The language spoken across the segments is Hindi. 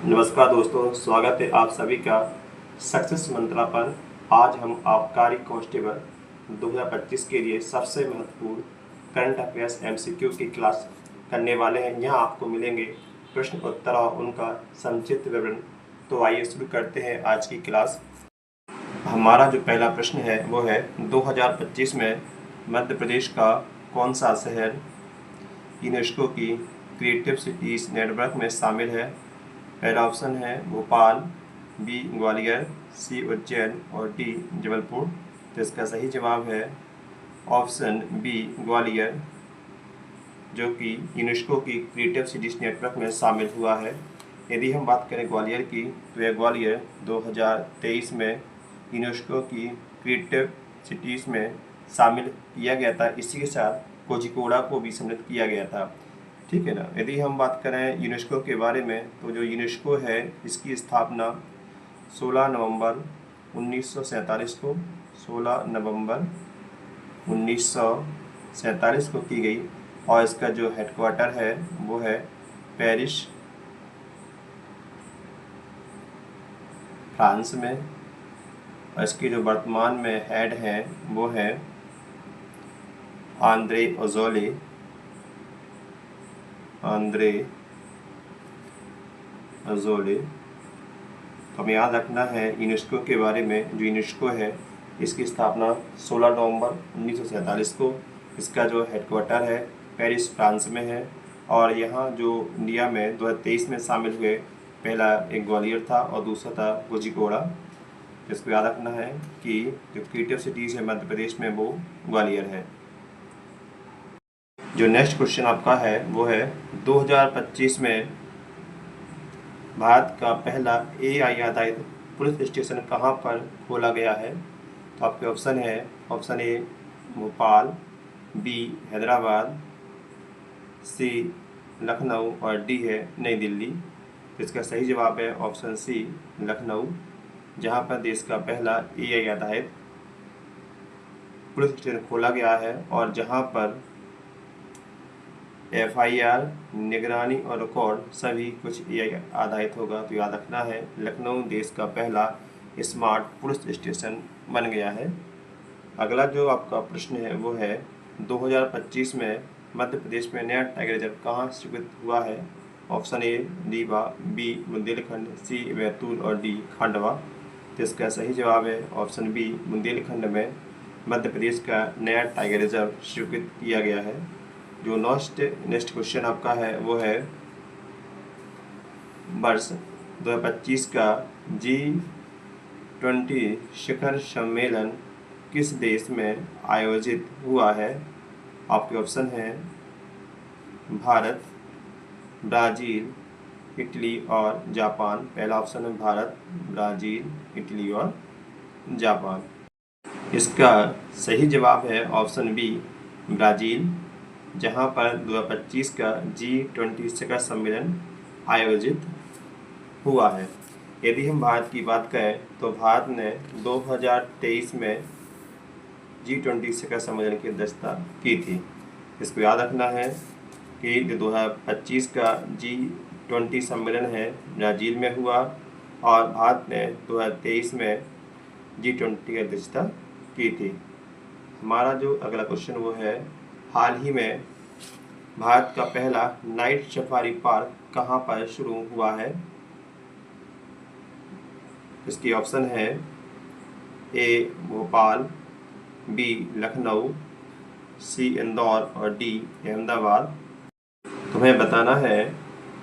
नमस्कार दोस्तों, स्वागत है आप सभी का सक्सेस मंत्रा पर। आज हम आबकारी कांस्टेबल 2025 के लिए सबसे महत्वपूर्ण करंट अफेयर्स एमसीक्यू की क्लास करने वाले हैं। यहाँ आपको मिलेंगे प्रश्न उत्तर और उनका संक्षिप्त विवरण। तो आइए शुरू करते हैं आज की क्लास। हमारा जो पहला प्रश्न है वो है 2025 में मध्य प्रदेश का कौन सा शहर यूनेस्को की क्रिएटिव सिटीज़ नेटवर्क में शामिल है। पहला ऑप्शन है भोपाल, बी ग्वालियर, सी उज्जैन और डी जबलपुर। तो इसका सही जवाब है ऑप्शन बी ग्वालियर, जो कि यूनेस्को की क्रिएटिव सिटीज़ नेटवर्क में शामिल हुआ है। यदि हम बात करें ग्वालियर की, तो यह ग्वालियर 2023 में यूनेस्को की क्रिएटिव सिटीज़ में शामिल किया गया था। इसी के साथ कोझिकोड़ा को भी सम्मिलित किया गया था। ठीक है ना। यदि हम बात करें यूनेस्को के बारे में, तो जो यूनेस्को है इसकी स्थापना 16 नवंबर 1947 को 16 नवंबर 1947 को की गई और इसका जो हेडक्वार्टर है वो है पेरिस, फ्रांस में। और इसके जो वर्तमान में हेड हैं वो है आंद्रे अजोले। तो हमें याद रखना है यूनेस्को के बारे में। जो यूनेस्को है इसकी स्थापना 16 नवंबर 1947 को, इसका जो हेडक्वार्टर है पेरिस, फ्रांस में है। और यहाँ जो इंडिया में 2023 में शामिल हुए, पहला एक ग्वालियर था और दूसरा था कोझिकोड़ा। इसको याद रखना है कि जो क्रिएटिव सिटीज़ है मध्य प्रदेश में वो ग्वालियर है। जो नेक्स्ट क्वेश्चन आपका है वो है 2025 में भारत का पहला AI आधारित पुलिस स्टेशन कहाँ पर खोला गया है। तो आपके ऑप्शन है, option A Bhopal, B Hyderabad, C Lucknow और डी है नई दिल्ली। इसका सही जवाब है ऑप्शन सी लखनऊ, जहाँ पर देश का पहला AI आधारित पुलिस स्टेशन खोला गया है और जहाँ पर FIR, निगरानी और रिकॉर्ड सभी कुछ AI आधारित होगा। तो याद रखना है लखनऊ देश का पहला स्मार्ट पुलिस स्टेशन बन गया है। अगला जो आपका प्रश्न है वो है 2025 में मध्य प्रदेश में नया टाइगर रिजर्व कहाँ स्वीकृत हुआ है। Option A Rewa, B Bundelkhand, C Betul और डी खंडवा। तो इसका सही जवाब है ऑप्शन बी बुंदेलखंड में मध्य प्रदेश का नया टाइगर रिजर्व स्वीकृत किया गया है। जो नेक्स्ट क्वेश्चन आपका है वो है वर्ष 2025 का G20 शिखर सम्मेलन किस देश में आयोजित हुआ है। आपके ऑप्शन हैं भारत, ब्राज़ील, इटली और जापान। पहला ऑप्शन है भारत, ब्राज़ील, इटली और जापान। इसका सही जवाब है ऑप्शन बी ब्राज़ील, जहां पर 2025 का G20 शिखर सम्मेलन आयोजित हुआ है। यदि हम भारत की बात करें तो भारत ने 2023 में G20 शिखर सम्मेलन की अध्यक्षता की थी। इसको याद रखना है कि जो 2025 का G20 सम्मेलन है ब्राज़ील में हुआ और भारत ने 2023 में G20 की अध्यक्षता की थी। हमारा जो अगला क्वेश्चन वो है, हाल ही में भारत का पहला नाइट सफारी पार्क कहाँ पर शुरू हुआ है। इसकी ऑप्शन है ए भोपाल, बी लखनऊ, सी इंदौर और डी अहमदाबाद। तुम्हें बताना है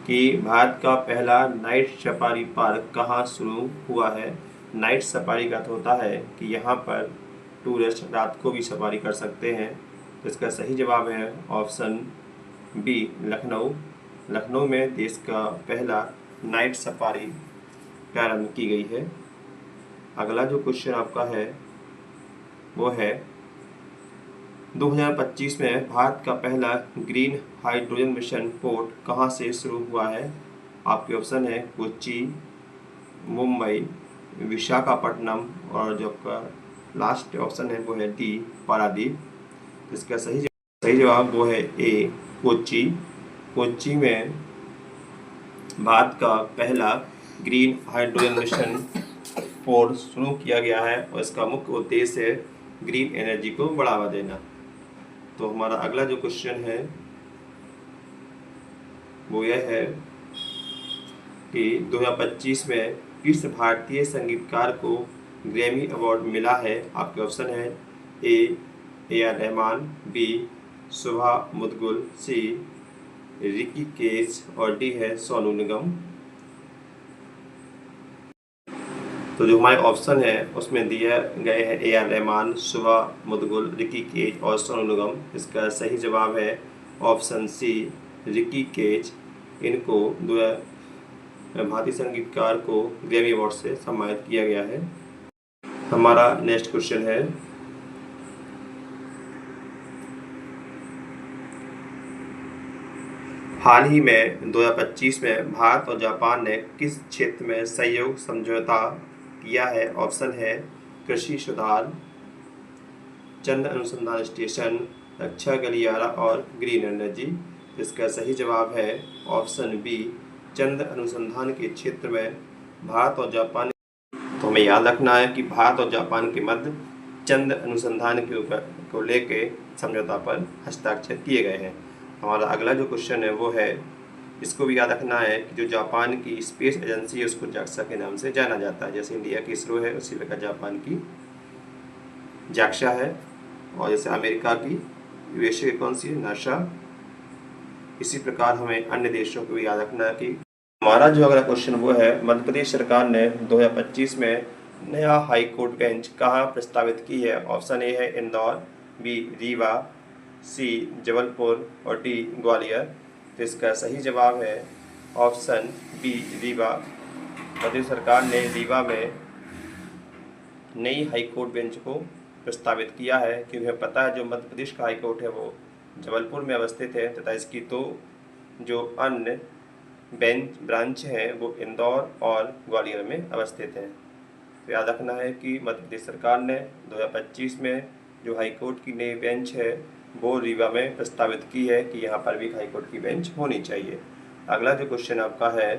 कि भारत का पहला नाइट सफारी पार्क कहाँ शुरू हुआ है। नाइट सफारी का अर्थ होता है कि यहाँ पर टूरिस्ट रात को भी सफारी कर सकते हैं। तो इसका सही जवाब है ऑप्शन बी लखनऊ। लखनऊ में देश का पहला नाइट सफारी प्रारंभ की गई है। अगला जो क्वेश्चन आपका है वो है 2025 में भारत का पहला ग्रीन हाइड्रोजन मिशन पोर्ट कहाँ से शुरू हुआ है। आपके ऑप्शन है कोच्चि, मुंबई, विशाखापट्टनम और जो आपका लास्ट ऑप्शन है वो है डी पारादीप। इसका सही जवाब वो है ए कोच्चि। कोच्चि में भारत का पहला ग्रीन हाइड्रोजन मिशन 4 शुरू किया गया है और इसका मुख्य उद्देश्य है ग्रीन एनर्जी को बढ़ावा देना। तो हमारा अगला जो क्वेश्चन है वो यह है कि 2025 में किस भारतीय संगीतकार को ग्रैमी अवार्ड मिला है। आपके ऑप्शन है A R Rahman, B Shubha Mudgal, C Ricky Kej और डी है सोनू निगम। तो जो हमारे ऑप्शन है उसमें दिए गए हैं ए आर रहमान, शुभा मुदगुल, रिकी केज और सोनू निगम। इसका सही जवाब है ऑप्शन सी रिकी केज। इनको भारतीय संगीतकार को ग्रैमी अवार्ड से सम्मानित किया गया है। हमारा नेक्स्ट क्वेश्चन है हाल ही में 2025 में भारत और जापान ने किस क्षेत्र में सहयोग समझौता किया है। ऑप्शन है कृषि सुधार, चंद्र अनुसंधान स्टेशन, रक्षा गलियारा और ग्रीन एनर्जी। इसका सही जवाब है ऑप्शन बी चंद्र अनुसंधान के क्षेत्र में भारत और जापान। तो हमें याद रखना है कि भारत और जापान के मध्य चंद्र अनुसंधान के ऊपर को लेके समझौता पर हस्ताक्षर किए गए हैं। हमारा अगला जो क्वेश्चन है वो है, इसको भी याद रखना है कि जो जापान की स्पेस एजेंसी है उसको जाक्सा के नाम से जाना जाता है। जैसे इंडिया की इसरो है उसी प्रकार जापान की जाक्सा है, और जैसे अमेरिका की यूएसए की कौन सी है, नासा। इसी प्रकार हमें अन्य देशों को भी याद रखना है कि हमारा जो अगला क्वेश्चन वो है, मध्य प्रदेश सरकार ने 2025 में नया हाई कोर्ट बेंच कहाँ प्रस्तावित की है। ऑप्शन ए है इंदौर, बी रीवा, सी जबलपुर और डी ग्वालियर। तो इसका सही जवाब है ऑप्शन बी रीवा। प्रदेश सरकार ने रीवा में नई हाई कोर्ट बेंच को प्रस्तावित किया है, क्योंकि हमें पता है जो मध्य प्रदेश का हाई कोर्ट है वो जबलपुर में अवस्थित है तथा इसकी तो जो अन्य ब्रांच हैं वो इंदौर और ग्वालियर में अवस्थित हैं। तो याद रखना है कि मध्य प्रदेश सरकार ने 2025 में जो हाई कोर्ट की नई बेंच है वो रीवा में प्रस्तावित की है कि यहाँ पर भी हाई कोर्ट की बेंच होनी चाहिए। अगला जो क्वेश्चन आपका है,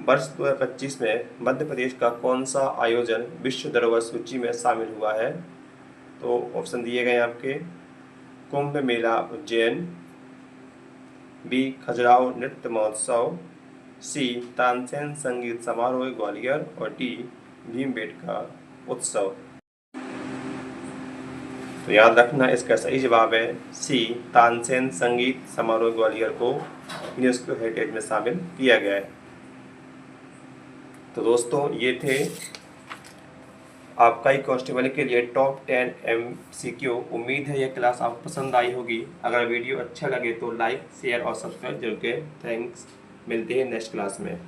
वर्ष 2025 में मध्य प्रदेश का कौन सा आयोजन विश्व धरोहर सूची में शामिल हुआ है। तो ऑप्शन दिए गए आपके, कुंभ मेला उज्जैन, बी खजुराहो नृत्य महोत्सव, सी तानसेन संगीत समारोह ग्वालियर और डी भीमबेटका उत्सव। तो याद रखना इसका सही जवाब है सी तानसेन संगीत समारोह ग्वालियर को यूनेस्को हेरिटेज में शामिल किया गया है। तो दोस्तों ये थे आपका ही कांस्टेबल के लिए टॉप 10 MCQ। उम्मीद है यह क्लास आपको पसंद आई होगी। अगर वीडियो अच्छा लगे तो लाइक, शेयर और सब्सक्राइब जरूर करें। थैंक्स, मिलते हैं नेक्स्ट क्लास में।